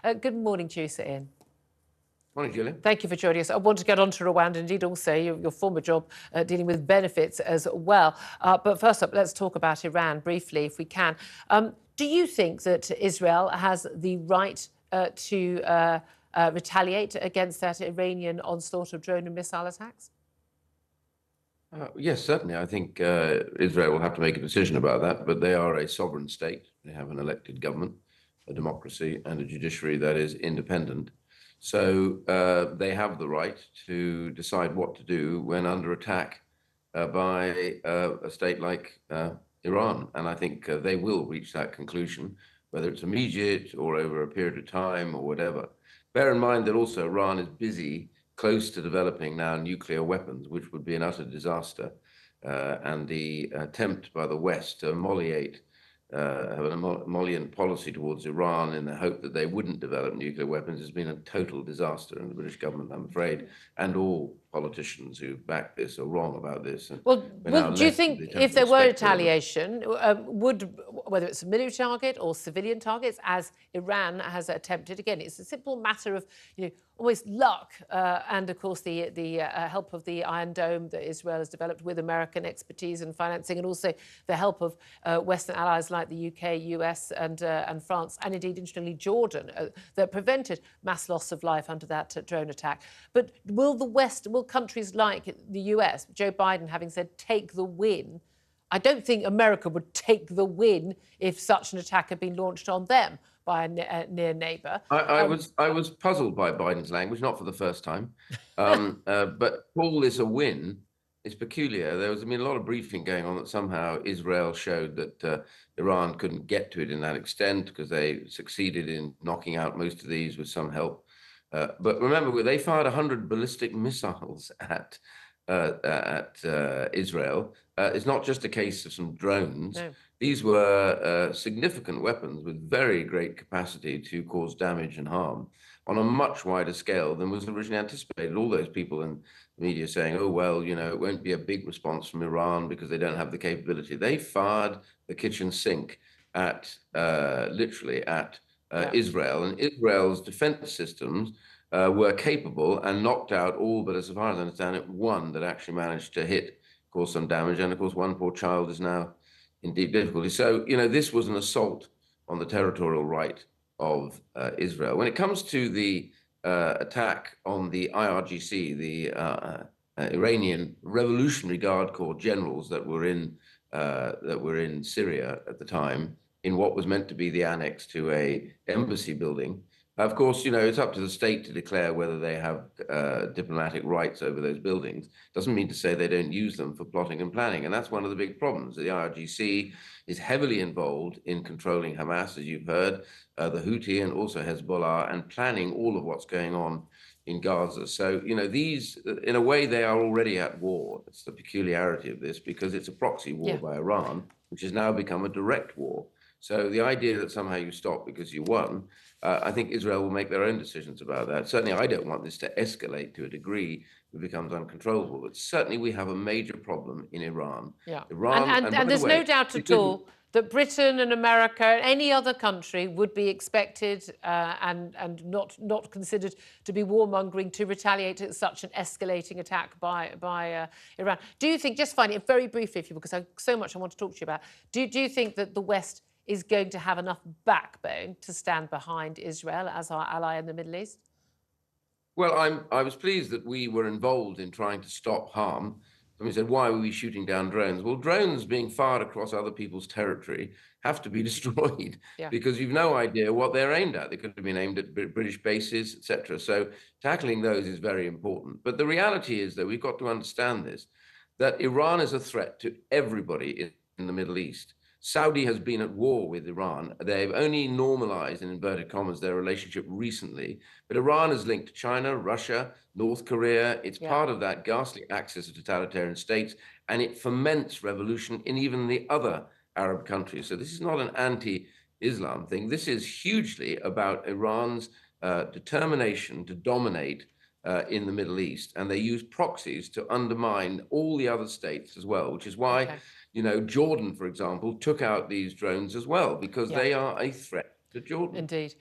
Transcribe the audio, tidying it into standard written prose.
Good morning to you, Sir Ian. Morning, Julian. Thank you for joining us. I want to get on to Rwanda, indeed also your former job dealing with benefits as well. But first up, let's talk about Iran briefly, if we can. Do you think that Israel has the right to retaliate against that Iranian onslaught of drone and missile attacks? Yes, certainly. I think Israel will have to make a decision about that, but they are a sovereign state. They have an elected government, a democracy, and a judiciary that is independent. So they have the right to decide what to do when under attack by a state like Iran. And I think they will reach that conclusion, whether it's immediate or over a period of time or whatever. Bear in mind that also Iran is busy close to developing now nuclear weapons, which would be an utter disaster. And the attempt by the West to have an emollient policy towards Iran in the hope that they wouldn't develop nuclear weapons has been a total disaster. And the British government, I'm afraid, and all politicians who back this are wrong about this. And well, do you think if there were retaliation, whether it's a military target or civilian targets, as Iran has attempted, again, it's a simple matter of, almost luck and, of course, the help of the Iron Dome that Israel has developed with American expertise and financing, and also the help of Western allies like the UK, US and France, and indeed, interestingly, Jordan, that prevented mass loss of life under that drone attack. But will countries like the US, Joe Biden having said, take the win? I don't think America would take the win if such an attack had been launched on them by a near neighbour. I was puzzled by Biden's language, not for the first time, but call this a win is peculiar. There was, a lot of briefing going on that somehow Israel showed that Iran couldn't get to it in that extent because they succeeded in knocking out most of these with some help. But remember, they fired 100 ballistic missiles at Israel. It's not just a case of some drones. No. These were significant weapons with very great capacity to cause damage and harm on a much wider scale than was originally anticipated. All those people in the media saying, oh, well, it won't be a big response from Iran because they don't have the capability. They fired the kitchen sink at literally at Israel, and Israel's defense systems were capable and knocked out all but, as far as I understand it, one that actually managed to hit, cause some damage. And of course, one poor child is now in deep difficulty. So, this was an assault on the territorial right of Israel. When it comes to the attack on the IRGC, the Iranian Revolutionary Guard Corps generals that were in Syria at the time, in what was meant to be the annex to a embassy building. Of course, it's up to the state to declare whether they have diplomatic rights over those buildings. Doesn't mean to say they don't use them for plotting and planning. And that's one of the big problems. The IRGC is heavily involved in controlling Hamas, as you've heard, the Houthi and also Hezbollah, and planning all of what's going on in Gaza. So, these, in a way, they are already at war. It's the peculiarity of this, because it's a proxy war by Iran, which has now become a direct war. So the idea that somehow you stop because you won, I think Israel will make their own decisions about that. Certainly, I don't want this to escalate to a degree that becomes uncontrollable. But certainly, we have a major problem in Iran. Yeah, and there's no doubt at all that Britain and America, any other country, would be expected and not considered to be warmongering to retaliate at such an escalating attack by Iran. Do you think, just finally, very briefly, because I so much I want to talk to you about, do you think that the West is going to have enough backbone to stand behind Israel as our ally in the Middle East? Well, I was pleased that we were involved in trying to stop harm. Somebody said, why were we shooting down drones? Well, drones being fired across other people's territory have to be destroyed because you've no idea what they're aimed at. They could have been aimed at British bases, etc. So tackling those is very important. But the reality is that we've got to understand this, that Iran is a threat to everybody in the Middle East. Saudi has been at war with Iran. They've only normalized, in inverted commas, their relationship recently. But Iran is linked to China, Russia, North Korea. It's part of that ghastly axis of totalitarian states, and it foments revolution in even the other Arab countries. So this is not an anti-Islam thing. This is hugely about Iran's determination to dominate in the Middle East, and they use proxies to undermine all the other states as well, which is why, Jordan, for example, took out these drones as well, because they are a threat to Jordan. Indeed.